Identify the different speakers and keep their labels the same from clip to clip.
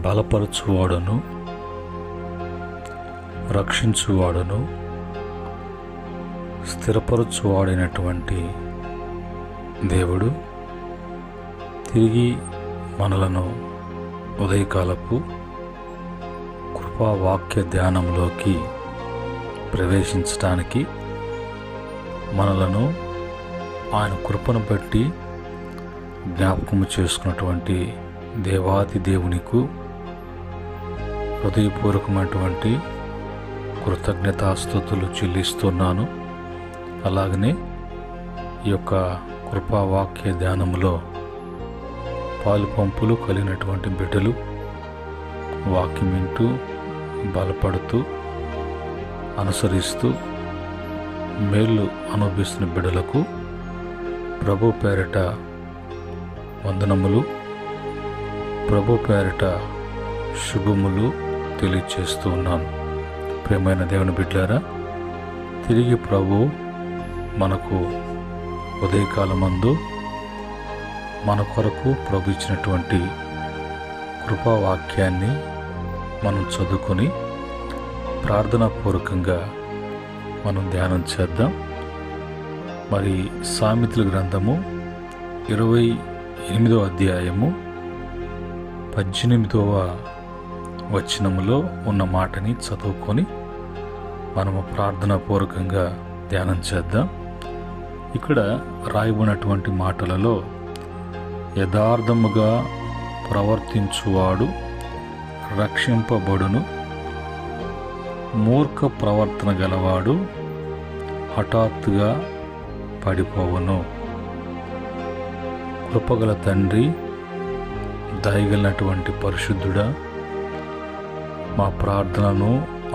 Speaker 1: బలపరచువాడును, రక్షించువాడును, స్థిరపరచువాడైనటువంటి దేవుడు తిరిగి మనలను ఉదయకాలపు కృపావాక్య ధ్యానంలోకి ప్రవేశించడానికి, మనలను ఆయన కృపను బట్టి జ్ఞాపకము చేసుకున్నటువంటి దేవాది దేవునికు హృదయపూర్వకమైనటువంటి కృతజ్ఞతాస్తుతులు చెల్లిస్తున్నాను. అలాగనే ఈ యొక్క కృపావాక్య ధ్యానంలో పాలుపంపులు కలిగినటువంటి బిడ్డలు వాక్యం వింటూ బలపడుతూ అనుసరిస్తూ మేలు అనుభవిస్తున్న బిడ్డలకు ప్రభు పేరిట వందనములు, ప్రభు పేరిట శుభములు తెలియచేస్తూ ఉన్నాను. ప్రియమైన దేవుని బిడ్డలారా, తిరిగి ప్రభు మనకు ఉదయకాలమందు మన కొరకు ప్రభు ఇచ్చినటువంటి కృపావాక్యాన్ని మనం చదువుకొని ప్రార్థనాపూర్వకంగా మనం ధ్యానం చేద్దాం. మరి సామెతల గ్రంథము 28వ అధ్యాయము 18వ వచనములో ఉన్న మాటని చదువుకొని మనము ప్రార్థనాపూర్వకంగా ధ్యానం చేద్దాం. ఇక్కడ రాయబడినటువంటి మాటలలో యథార్థముగా ప్రవర్తించువాడు రక్షింపబడును, మూర్ఖ ప్రవర్తన గలవాడు హఠాత్తుగా పడిపోవును. కృపగల తండ్రి, దయగలిగినటువంటి పరిశుద్ధుడా, మా ప్రార్థనను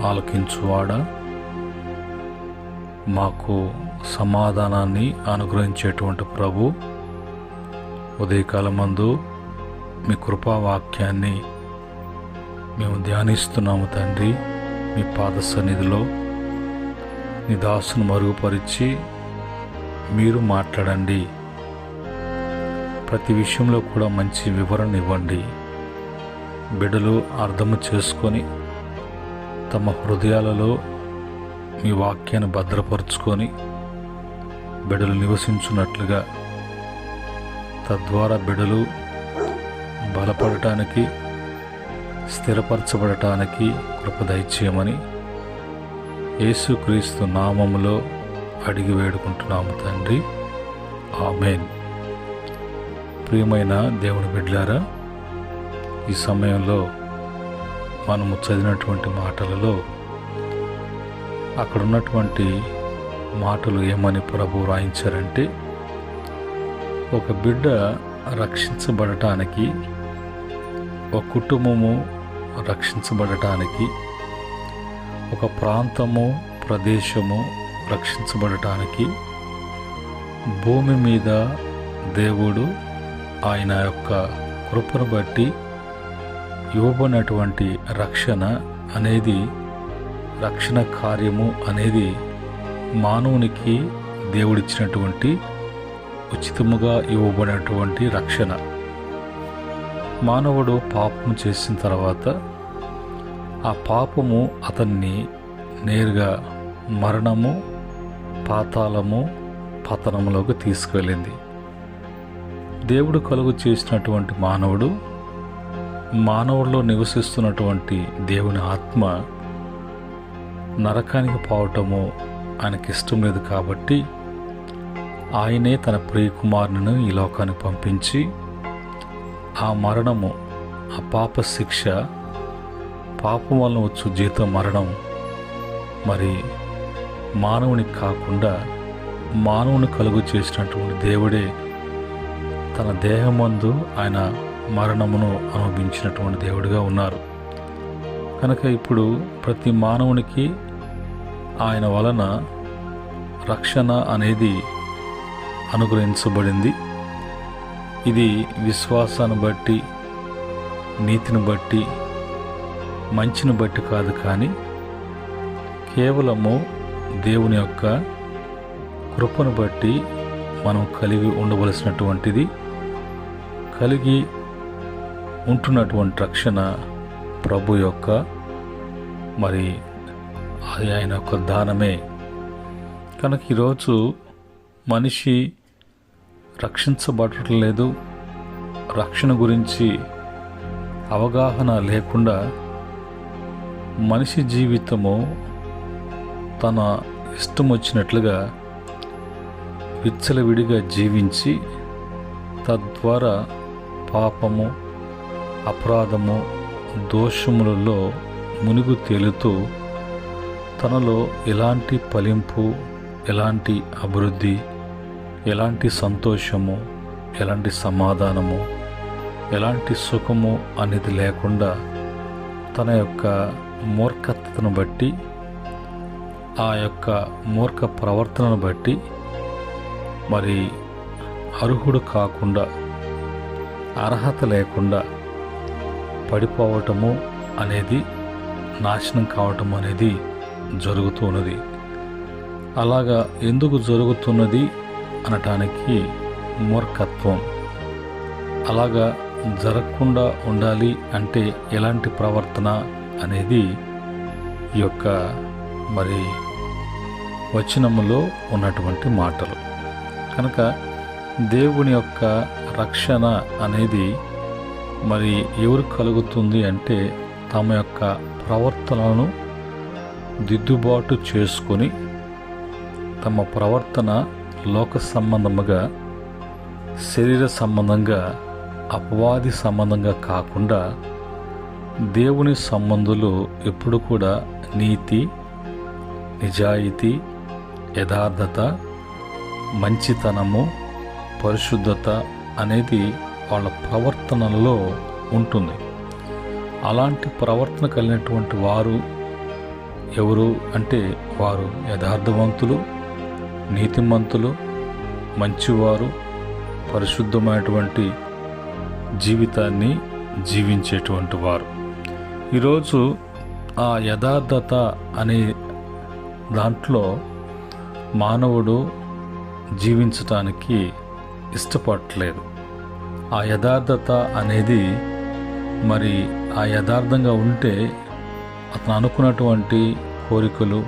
Speaker 1: ఆలకించువాడా, మాకు సమాధానాన్ని అనుగ్రహించేటువంటి ప్రభు, ఉదయకాలమందు మీ కృపావాక్యాన్ని మేము ధ్యానిస్తున్నాము తండ్రి. మీ పాద సన్నిధిలో నీ దాసును మరుగుపరిచి మీరు మాట్లాడండి. ప్రతి విషయంలో కూడా మంచి వివరణ ఇవ్వండి. బిడ్డలు అర్థము చేసుకొని తమ హృదయాలలో మీ వాక్యాన్ని భద్రపరుచుకొని బిడ్డలు నివసించున్నట్లుగా, తద్వారా బిడ్డలు బలపడటానికి, స్థిరపరచబడటానికి కృప దయచేయమని యేసుక్రీస్తు నామములో అడిగి వేడుకుంటున్నాము తండ్రి. ఆమేన్. ప్రియమైన దేవుని బిడ్డలారా, ఈ సమయంలో మనము చదివినటువంటి మాటలలో అక్కడ ఉన్నటువంటి మాటలు ఏమని ప్రభు రాయించారంటే, ఒక బిడ్డ రక్షించబడటానికి, ఒక కుటుంబము రక్షించబడటానికి, ఒక ప్రాంతము, ప్రదేశము రక్షించబడటానికి భూమి మీద దేవుడు ఆయన యొక్క కృపను బట్టి ఇవ్వబడినటువంటి రక్షణ అనేది, రక్షణ కార్యము అనేది మానవునికి దేవుడిచ్చినటువంటి ఉచితముగా ఇవ్వబడినటువంటి రక్షణ. మానవుడు పాపము చేసిన తర్వాత ఆ పాపము అతన్ని నేరుగా మరణము, పాతాళము, పతనములోకి తీసుకెళ్ళింది. దేవుడు కలుగు చేసినటువంటి మానవుడిలో నివసిస్తున్నటువంటి దేవుని ఆత్మ నరకానికి పోవటము ఆయనకి ఇష్టం లేదు. కాబట్టి ఆయనే తన ప్రియకుమారుని ఈ లోకానికి పంపించి ఆ మరణము, ఆ పాప శిక్ష, పాపం వలన వచ్చు జీతం మరణం మరి మానవునికి కాకుండా మానవుని కలుగు చేసినటువంటి దేవుడే తన దేహమందు ఆయన మరణమును అనుభవించినటువంటి దేవుడిగా ఉన్నారు. కనుక ఇప్పుడు ప్రతి మానవునికి ఆయన వలన రక్షణ అనేది అనుగ్రహించబడింది. ఇది విశ్వాసాన్ని బట్టి, నీతిని బట్టి, మంచిని బట్టి కాదు, కానీ కేవలము దేవుని యొక్క కృపను బట్టి మనం కలిగి ఉండవలసినటువంటిది. కలిగి ఉంటున్నటువంటి రక్షణ ప్రభు యొక్క మరి అది ఆయన యొక్క దానమే. కనుక ఈరోజు మనిషి రక్షించబడటం లేదు. రక్షణ గురించి అవగాహన లేకుండా మనిషి జీవితము తన ఇష్టం వచ్చినట్లుగా విచ్చలవిడిగా జీవించి తద్వారా పాపము, అపరాధము, దోషములలో మునిగు తేలుతూ తనలో ఎలాంటి ఫలింపు, ఎలాంటి అభివృద్ధి, ఎలాంటి సంతోషము, ఎలాంటి సమాధానము, ఎలాంటి సుఖము అనేది లేకుండా తన యొక్క మూర్ఖతను బట్టి, ఆ యొక్క మూర్ఖ ప్రవర్తనను బట్టి మరి అర్హుడు కాకుండా, అర్హత లేకుండా పడిపోవటము అనేది, నాశనం కావటం అనేది జరుగుతూ ఉన్నది. అలాగా ఎందుకు జరుగుతున్నది అనటానికి మూర్ఖత్వం. అలాగా జరగకుండా ఉండాలి అంటే ఎలాంటి ప్రవర్తన అనేది ఈ యొక్క మరి వచనములో ఉన్నటువంటి మాటలు. కనుక దేవుని యొక్క రక్షణ అనేది మరి ఎవరు కలుగుతుంది అంటే తమ యొక్క ప్రవర్తనను దిద్దుబాటు చేసుకొని తమ ప్రవర్తన లోక సంబంధముగా, శరీర సంబంధంగా, అపవాది సంబంధంగా కాకుండా దేవుని సంబంధులు ఎప్పుడు కూడా నీతి, నిజాయితీ, యథార్థత, మంచితనము, పరిశుద్ధత అనేది వాళ్ళ ప్రవర్తనలో ఉంటుంది. అలాంటి ప్రవర్తన కలిగినటువంటి వారు ఎవరు అంటే వారు యథార్థవంతులు, నీతిమంతులు, మంచివారు, పరిశుద్ధమైనటువంటి జీవితాన్ని జీవించేటువంటి వారు. ఈరోజు ఆ యథార్థత అనే దాంట్లో మానవుడు జీవించటానికి ఇష్టపడట్లేదు. ఆ యథార్థత అనేది మరి ఆ యథార్థంగా ఉంటే అతను అనుకున్నటువంటి కోరికలు,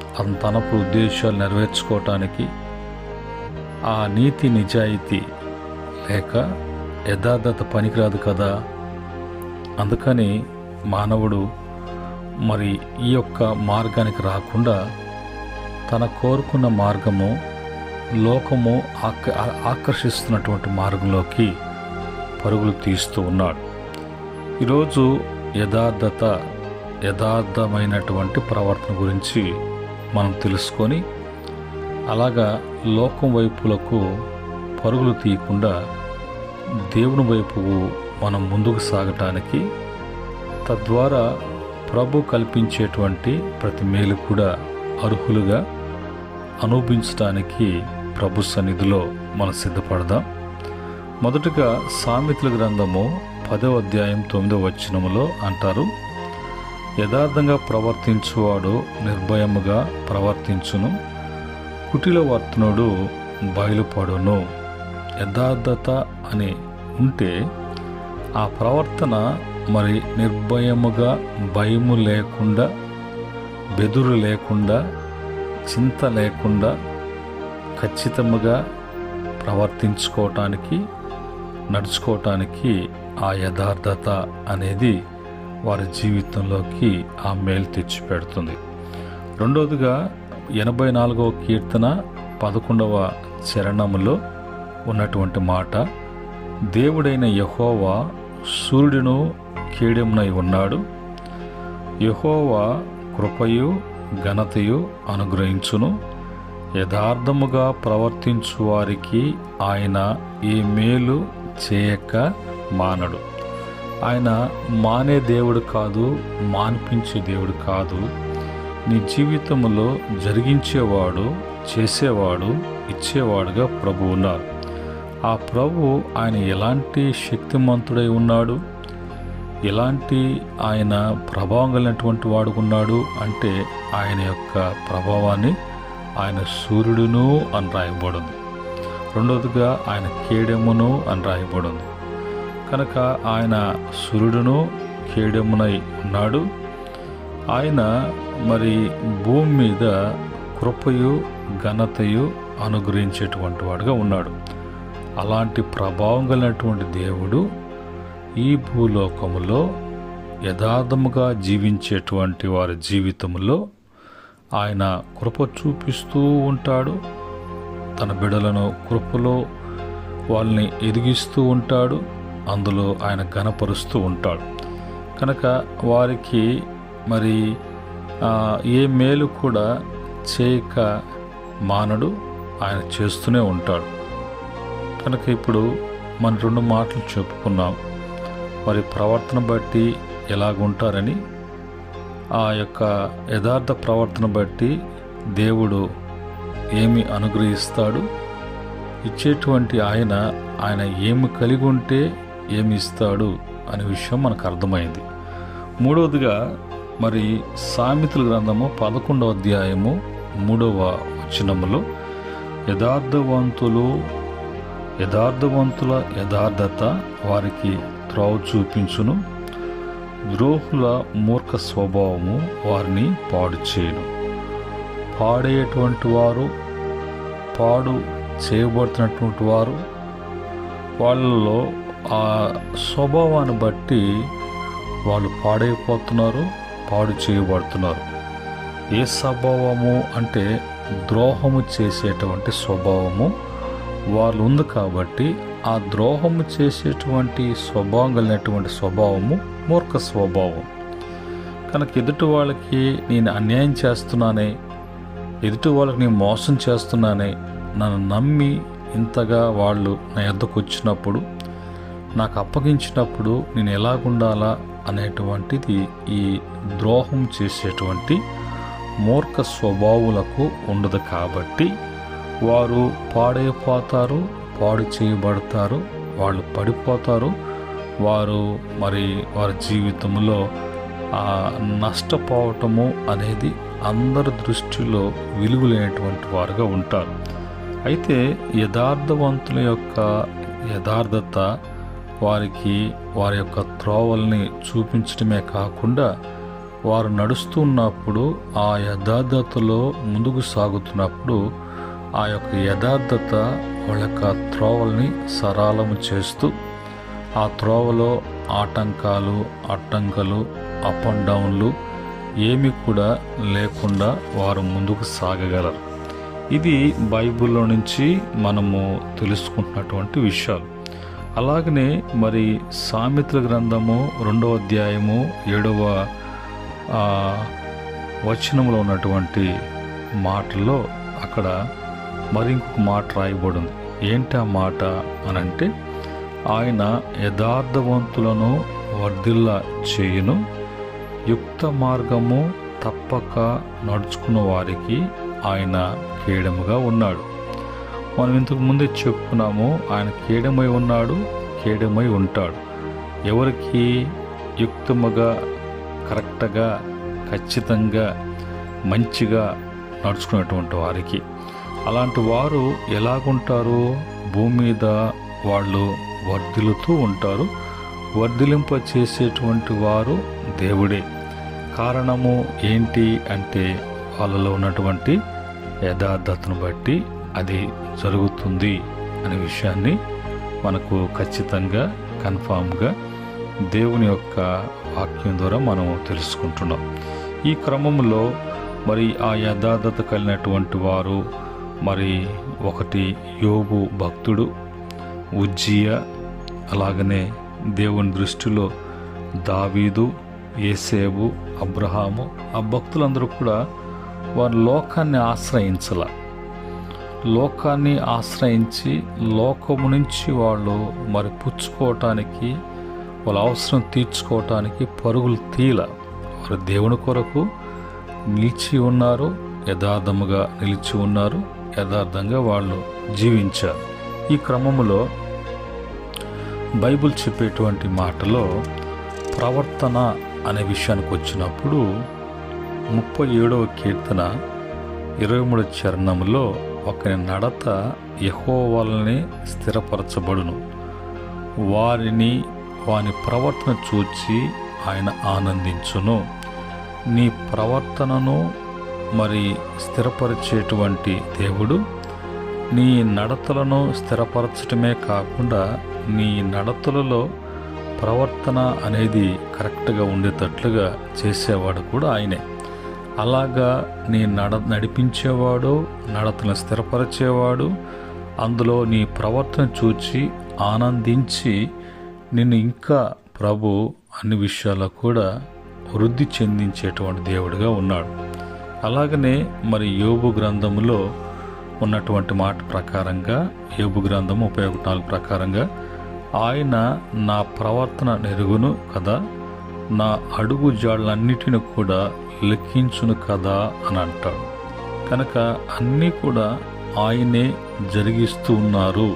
Speaker 1: అతను తనపు ఉద్దేశాలు నెరవేర్చుకోవటానికి ఆ నీతి, నిజాయితీ లేక యథార్థత పనికిరాదు కదా. అందుకని మానవుడు మరి ఈ యొక్క మార్గానికి రాకుండా తన కోరుకున్న మార్గము, లోకము ఆకర్షిస్తున్నటువంటి మార్గంలోకి పరుగులు తీస్తూ ఉన్నాడు. ఈరోజు యథార్థమైనటువంటి ప్రవర్తన గురించి మనం తెలుసుకొని అలాగా లోకం వైపులకు పరుగులు తీయకుండా దేవుని వైపుకు మనం ముందుకు సాగటానికి, తద్వారా ప్రభు కల్పించేటువంటి ప్రతి మేలు కూడా అర్హులుగా అనుభవించడానికి ప్రభు సన్నిధిలో మనం సిద్ధపడదాం. మొదటగా సామెతల గ్రంథము 10వ అధ్యాయం 9వ వచనములో అంటారు, యథార్థంగా ప్రవర్తించువాడు నిర్భయముగా ప్రవర్తించును, కుటిలవర్తనుడు బయలుపడును. యథార్థత అని ఉంటే ఆ ప్రవర్తన మరి నిర్భయముగా, భయము లేకుండా, బెదురు లేకుండా, చింత లేకుండా ఖచ్చితముగా ప్రవర్తించుకోవటానికి, నడుచుకోవటానికి ఆ యథార్థత అనేది వారి జీవితంలోకి ఆ మేలు తెచ్చిపెడుతుంది. రెండవదిగా 84వ కీర్తన 11వ చరణములో ఉన్నటువంటి మాట, దేవుడైన యెహోవా సూర్యుడును కేడెమునై ఉన్నాడు, యెహోవా కృపయు ఘనతయు అనుగ్రహించును, యథార్థముగా ప్రవర్తించు వారికి ఆయన ఏ మేలు చేయక మానడు. ఆయన మానే దేవుడు కాదు, మాన్పించే దేవుడు కాదు. నీ జీవితంలో జరిగించేవాడు, చేసేవాడు, ఇచ్చేవాడుగా ప్రభు ఉన్నారు. ఆ ప్రభు ఆయన ఎలాంటి శక్తిమంతుడై ఉన్నాడు, ఎలాంటి ఆయన ప్రభావం కలిగినటువంటి వాడు ఉన్నాడు అంటే ఆయన యొక్క ప్రభావాన్ని ఆయన సూర్యుడును అని రాయబడింది. రెండవదిగా ఆయన కేడెమును అని రాయబడింది. కనుక ఆయన సూర్యుడును కేడెమునై ఉన్నాడు. ఆయన మరి భూమి మీద కృపయు ఘనతయు అనుగ్రహించేటువంటి వాడుగా ఉన్నాడు. అలాంటి ప్రభావం కలిగినటువంటి దేవుడు ఈ భూలోకములో యథార్థముగా జీవించేటువంటి వారి జీవితంలో ఆయన కృప చూపిస్తూ ఉంటాడు. తన బిడ్డలను కృపలో వాళ్ళని ఎదిగిస్తూ ఉంటాడు. అందులో ఆయన ఘనపరుస్తూ ఉంటాడు. కనుక వారికి మరి ఏ మేలు కూడా చేయక మానడు, ఆయన చేస్తూనే ఉంటాడు. కనుక ఇప్పుడు మన 2 మాటలు చెప్పుకున్నాం. మరి ప్రవర్తన బట్టి ఎలాగుంటారని, ఆ యొక్క యథార్థ ప్రవర్తన బట్టి దేవుడు ఏమి అనుగ్రహిస్తాడు, ఇచ్చేటువంటి ఆయన ఏమి కలిగి ఉంటే ఏమి ఇస్తాడు అనే విషయం మనకు అర్థమైంది. మూడవదిగా మరి సామెతల గ్రంథము 11వ అధ్యాయము 3వ వచనములో యథార్థవంతుల యథార్థత వారికి త్రోవ చూపించును, ద్రోహుల మూర్ఖ స్వభావము వారిని పాడు చేయును. పాడేటువంటి వారు, పాడు చేయబడుతున్నటువంటి వారు, వాళ్ళలో ఆ స్వభావాన్ని బట్టి వాళ్ళు పాడైపోతున్నారు, పాడు చేయబడుతున్నారు. ఏ స్వభావము అంటే ద్రోహము చేసేటువంటి స్వభావము వాళ్ళు ఉంది కాబట్టి ఆ ద్రోహము చేసేటువంటి స్వభావం కలిగినటువంటి స్వభావము మూర్ఖ స్వభావం. కనుక ఎదుటి వాళ్ళకి నేను అన్యాయం చేస్తున్నానే, ఎదుటి వాళ్ళకి నేను మోసం చేస్తున్నానే, నన్ను నమ్మి ఇంతగా వాళ్ళు నా యొద్దకు వచ్చినప్పుడు, నాకు అప్పగించినప్పుడు నేను ఎలాగుండాలా అనేటువంటిది ఈ ద్రోహం చేసేటువంటి మూర్ఖ స్వభావులకు ఉండదు. కాబట్టి వారు పాడైపోతారు, పాడు చేయబడతారు, వాళ్ళు పడిపోతారు. వారు మరి వారి జీవితంలో నష్టపోవటము అనేది అందరి దృష్టిలో విలువలేనటువంటి వారుగా ఉంటారు. అయితే యథార్థవంతుల యొక్క యథార్థత వారికి వారి యొక్క త్రోవల్ని చూపించడమే కాకుండా వారు నడుస్తున్నప్పుడు ఆ యథార్థతలో ముందుకు సాగుతున్నప్పుడు ఆ యొక్క యథార్థత వాళ్ళ యొక్క త్రోవల్ని సరళము చేస్తూ ఆ త్రోవలో ఆటంకాలు, అడ్డంకులు, అప్ అండ్ డౌన్లు ఏమి కూడా లేకుండా వారు ముందుకు సాగగలరు. ఇది బైబిల్లో నుంచి మనము తెలుసుకుంటున్నటువంటి విషయాలు. అలాగనే మరి సామెతల గ్రంథము 2వ అధ్యాయము 7వ వచనంలో ఉన్నటువంటి మాటల్లో అక్కడ మరి ఇంకొక మాట రాయబడింది. ఏంటి ఆ మాట అనంటే, ఆయన యథార్థవంతులను వర్ధిల్ల చేయును, యుక్త మార్గము తప్పక నడుచుకున్న వారికి ఆయన కేడముగా ఉన్నాడు. మనం ఇంతకు ముందే చెప్పుకున్నాము, ఆయన కేడమై ఉన్నాడు, కేడమై ఉంటాడు. ఎవరికి? యుక్తముగా, కరెక్ట్గా, ఖచ్చితంగా, మంచిగా నడుచుకునేటువంటి వారికి. అలాంటి వారు ఎలాగుంటారు? భూమి మీద వాళ్ళు వర్ధిల్లుతూ ఉంటారు. వర్ధిలింప చేసేటువంటి వారు దేవుడే. కారణము ఏంటి అంటే వాళ్ళలో ఉన్నటువంటి యథార్థతను బట్టి అది జరుగుతుంది అనే విషయాన్ని మనకు ఖచ్చితంగా, కన్ఫామ్గా దేవుని యొక్క వాక్యం ద్వారా మనం తెలుసుకుంటున్నాం. ఈ క్రమంలో మరి ఆ యథార్థత కలిగినటువంటి వారు మరి ఒకటి యోబు భక్తుడు, ఉజ్జియా, అలాగనే దేవుని దృష్టిలో దావీదు, యేసేబు, అబ్రహాము, ఆ భక్తులందరూ కూడా వారు లోకాన్ని ఆశ్రయించాల. లోకాన్ని ఆశ్రయించి లోకము నుంచి వాళ్ళు మరి పుచ్చుకోవటానికి, వాళ్ళ అవసరం తీర్చుకోవటానికి పరుగులు తీల. వారు దేవుని కొరకు నిలిచి ఉన్నారు, యథార్థముగా నిలిచి ఉన్నారు, యథార్థంగా వాళ్ళు జీవించారు. ఈ క్రమంలో బైబిల్ చెప్పేటువంటి మాటలో ప్రవర్తన అనే విషయానికి వచ్చినప్పుడు 37వ కీర్తన 23వ చరణంలో ఒకరి నడత యెహోవా వలనే స్థిరపరచబడును, వాని ప్రవర్తన చూచి ఆయన ఆనందించును. నీ ప్రవర్తనను స్థిరపరిచేటువంటి దేవుడు నీ నడతలను స్థిరపరచటమే కాకుండా నీ నడతలలో ప్రవర్తన అనేది కరెక్ట్గా ఉండేటట్లుగా చేసేవాడు కూడా ఆయనే. అలాగా నీ నడిపించేవాడు, నడతను స్థిరపరిచేవాడు, అందులో నీ ప్రవర్తన చూచి ఆనందించి నిన్ను ఇంకా ప్రభు అన్ని విషయాల్లో కూడా వృద్ధి చెందించేటువంటి దేవుడిగా ఉన్నాడు. అలాగనే యోబు గ్రంథములో ఉన్నటువంటి మాట ప్రకారంగా, యోబు గ్రంథము 34 ప్రకారంగా, ఆయన నా ప్రవర్తన నెరుగును కదా, నా అడుగు జాడలన్నిటిని కూడా లెక్కించును కదా అని అంటాడు. కనుక అన్నీ కూడా ఆయనే జరిగిస్తూ ఉన్నారు,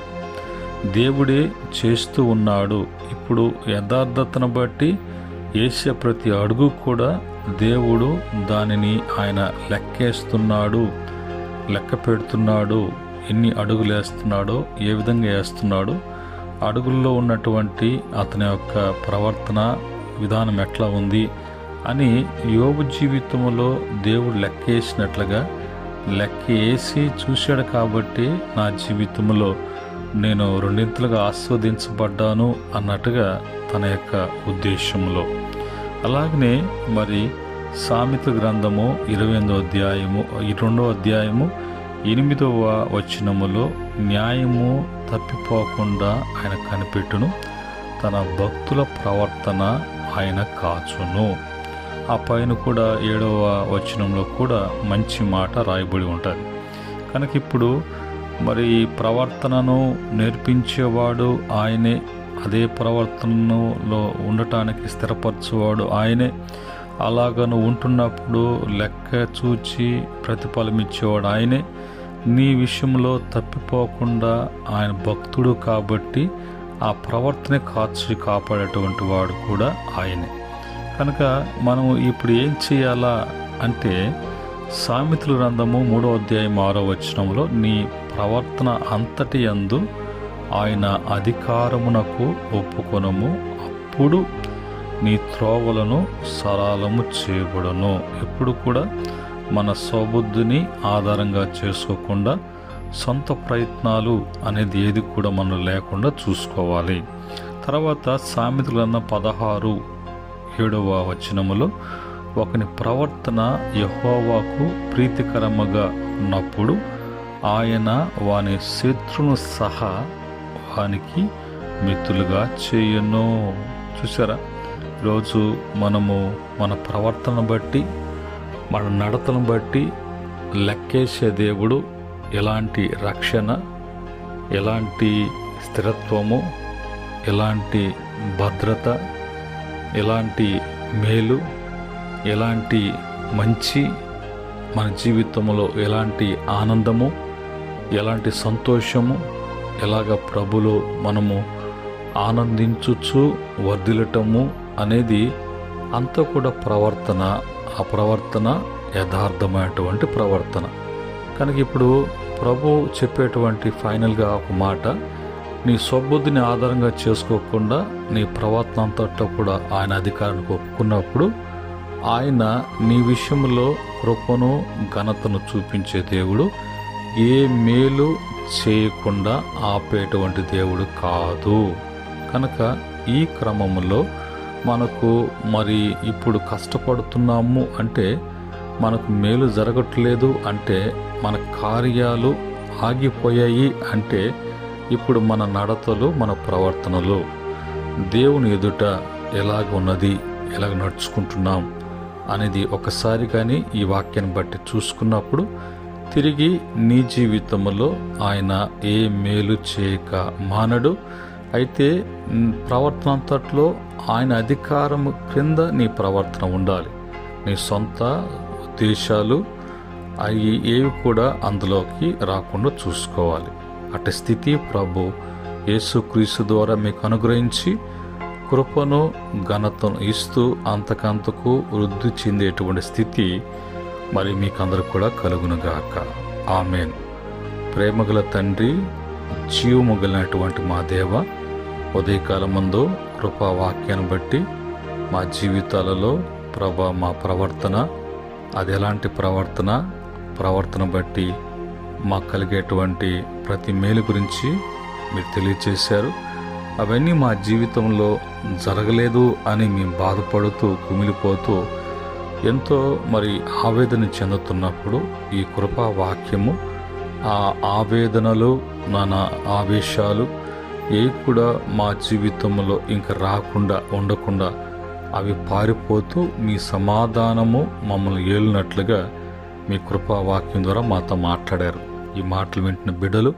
Speaker 1: దేవుడే చేస్తూ ఉన్నాడు. ఇప్పుడు యథార్థతను బట్టి వేసే ప్రతి అడుగు కూడా దేవుడు దానిని ఆయన లెక్కేస్తున్నాడు, లెక్క పెడుతున్నాడు. ఎన్ని అడుగులు వేస్తున్నాడో, ఏ విధంగా వేస్తున్నాడో, అడుగుల్లో ఉన్నటువంటి అతని యొక్క ప్రవర్తన విధానం ఎట్లా ఉంది అని యోబు జీవితంలో దేవుడు లెక్కేసినట్లుగా లెక్కేసి చూశాడు. కాబట్టి నా జీవితంలో నేను రెండింతలుగా ఆస్వాదించబడ్డాను అన్నట్టుగా తన యొక్క ఉద్దేశంలో. అలాగనే సామెతల గ్రంథము 28వ అధ్యాయము 8వ వచనములో న్యాయము తప్పిపోకుండా ఆయన కనిపెట్టును, తన భక్తుల ప్రవర్తన ఆయన కాచును. ఆ పైన కూడా 7వ వచనంలో కూడా మంచి మాట రాయబడి ఉంటుంది. కనుక ఇప్పుడు ప్రవర్తనను నేర్పించేవాడు ఆయనే, అదే ప్రవర్తనలో ఉండటానికి స్థిరపరచేవాడు ఆయనే. అలాగను ఉంటున్నప్పుడు లెక్క చూచి ప్రతిఫలం ఇచ్చేవాడు ఆయనే. నీ విషయంలో తప్పిపోకుండా ఆయన భక్తుడు కాబట్టి ఆ ప్రవర్తన కాపాడేటువంటి వాడు కూడా ఆయనే. కనుక మనం ఇప్పుడు ఏం చేయాలా అంటే, సామెతల గ్రంథము 3వ అధ్యాయం 6వ వచనంలో నీ ప్రవర్తన అంతటి యందు ఆయన అధికారమునకు ఒప్పుకొనము, అప్పుడు నీ త్రోవలను సరళము చేయబడును. ఎప్పుడు కూడా మన స్వబుద్ధిని ఆధారంగా చేసుకోకుండా సొంత ప్రయత్నాలు అనేది ఏది కూడా మనం లేకుండా చూసుకోవాలి. తర్వాత సామెతల గ్రంథం 16:7వ వచనములో ఒకని ప్రవర్తన యెహోవాకు ప్రీతికరముగా ఉన్నప్పుడు ఆయన వాని శత్రును సహా వానికి మిత్రులుగా చేయను. చూసారా, ఈరోజు మనము మన ప్రవర్తన బట్టి, మన నడతను బట్టి లెక్కేసే దేవుడు ఎలాంటి రక్షణ, ఎలాంటి స్థిరత్వము, ఎలాంటి భద్రత, ఎలాంటి మేలు, ఎలాంటి మంచి, మన జీవితంలో ఎలాంటి ఆనందము, ఎలాంటి సంతోషము, ఎలాగ ప్రభులో మనము ఆనందించుచు వర్ధిల్లటము అనేది అంతా కూడా ప్రవర్తన. ఆ ప్రవర్తన యథార్థమైనటువంటి ప్రవర్తన. కనుక ఇప్పుడు ప్రభు చెప్పేటువంటి ఫైనల్గా ఒక మాట, నీ స్వబుద్ధిని ఆధారంగా చేసుకోకుండా నీ ప్రవర్తన అంతటా కూడా ఆయన అధికారానికి ఒప్పుకున్నప్పుడు ఆయన నీ విషయంలో కృపను ఘనతను చూపించే దేవుడు, ఏ మేలు చేయకుండా ఆపేటువంటి దేవుడు కాదు. కనుక ఈ క్రమంలో మనకు ఇప్పుడు కష్టపడుతున్నాము అంటే, మనకు మేలు జరగట్లేదు అంటే, మన కార్యాలు ఆగిపోయాయి అంటే, ఇప్పుడు మన నడతలు, మన ప్రవర్తనలు దేవుని ఎదుట ఎలాగ ఉన్నది, ఎలాగ నడుచుకుంటున్నాం అనేది ఒకసారి కానీ ఈ వాక్యాన్ని బట్టి చూసుకున్నప్పుడు తిరిగి నీ జీవితంలో ఆయన ఏ మేలు చేయక మానడు. అయితే ప్రవర్తన అంతట్లో ఆయన అధికారం క్రింద నీ ప్రవర్తన ఉండాలి. నీ సొంత ఉద్దేశాలు అవి ఏవి కూడా అందులోకి రాకుండా చూసుకోవాలి. అటు స్థితి ప్రభు యేసుక్రీస్తు ద్వారా మీకు అనుగ్రహించి కృపను ఘనతను ఇస్తూ అంతకంతకు వృద్ధి చెందేటువంటి స్థితి మీకందరూ కూడా కలుగునుగాక. ఆమెన్. ప్రేమగల తండ్రి, జీవము కలిగినటువంటి మా దేవ, ఉదయకాలమందు కృపావాక్యాన్ని బట్టి మా జీవితాలలో ప్రభా మా ప్రవర్తన, అది ఎలాంటి ప్రవర్తన బట్టి మాకు కలిగేటువంటి ప్రతి మేలు గురించి మీరు తెలియచేశారు. అవన్నీ మా జీవితంలో జరగలేదు అని మేము బాధపడుతూ కుమిలిపోతూ ఎంతో ఆవేదన చెందుతున్నప్పుడు ఈ కృపా వాక్యము ఆ ఆవేదనలు, నానా ఆవేశాలు ఏవి కూడా మా జీవితంలో ఇంకా రాకుండా ఉండకుండా అవి పారిపోతూ మీ సమాధానము మమ్మల్ని ఏలినట్లుగా మీ కృపా వాక్యం ద్వారా మాతో మాట్లాడారు. ఈ మాటలు వింటున్న బిడ్డలు,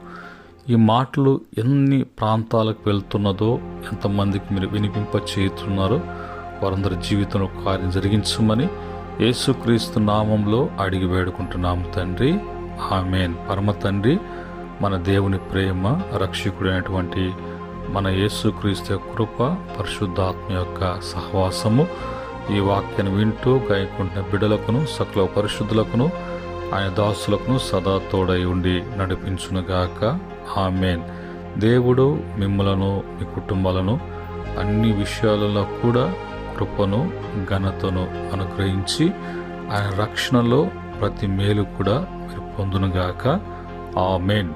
Speaker 1: ఈ మాటలు ఎన్ని ప్రాంతాలకు వెళ్తున్నదో, ఎంతమందికి మీరు వినిపింప చేస్తున్నారో వారందరి జీవితంలో కార్యం జరిగించమని యేసుక్రీస్తు నామంలో అడిగి వేడుకుంటున్నాము తండ్రి, ఆమేన్. పరమ తండ్రి, మన దేవుని ప్రేమ, రక్షకుడైనటువంటి మన యేసుక్రీస్తు యొక్క కృప, పరిశుద్ధాత్మ యొక్క సహవాసము ఈ వాక్యాన్ని వింటూ గాయకుంటున్న బిడ్డలకును, సకల పరిశుద్ధులకును, ఆయన దాసులకును సదా తోడై ఉండి నడిపించునుగాక, ఆమేన్. దేవుడు మిమ్మలను, మీ కుటుంబాలను అన్ని విషయాలలో కూడా కృపను, ఘనతను అనుగ్రహించి ఆయన రక్షణలో ప్రతి మేలు కూడా మీరు పొందునుగాక, ఆమేన్.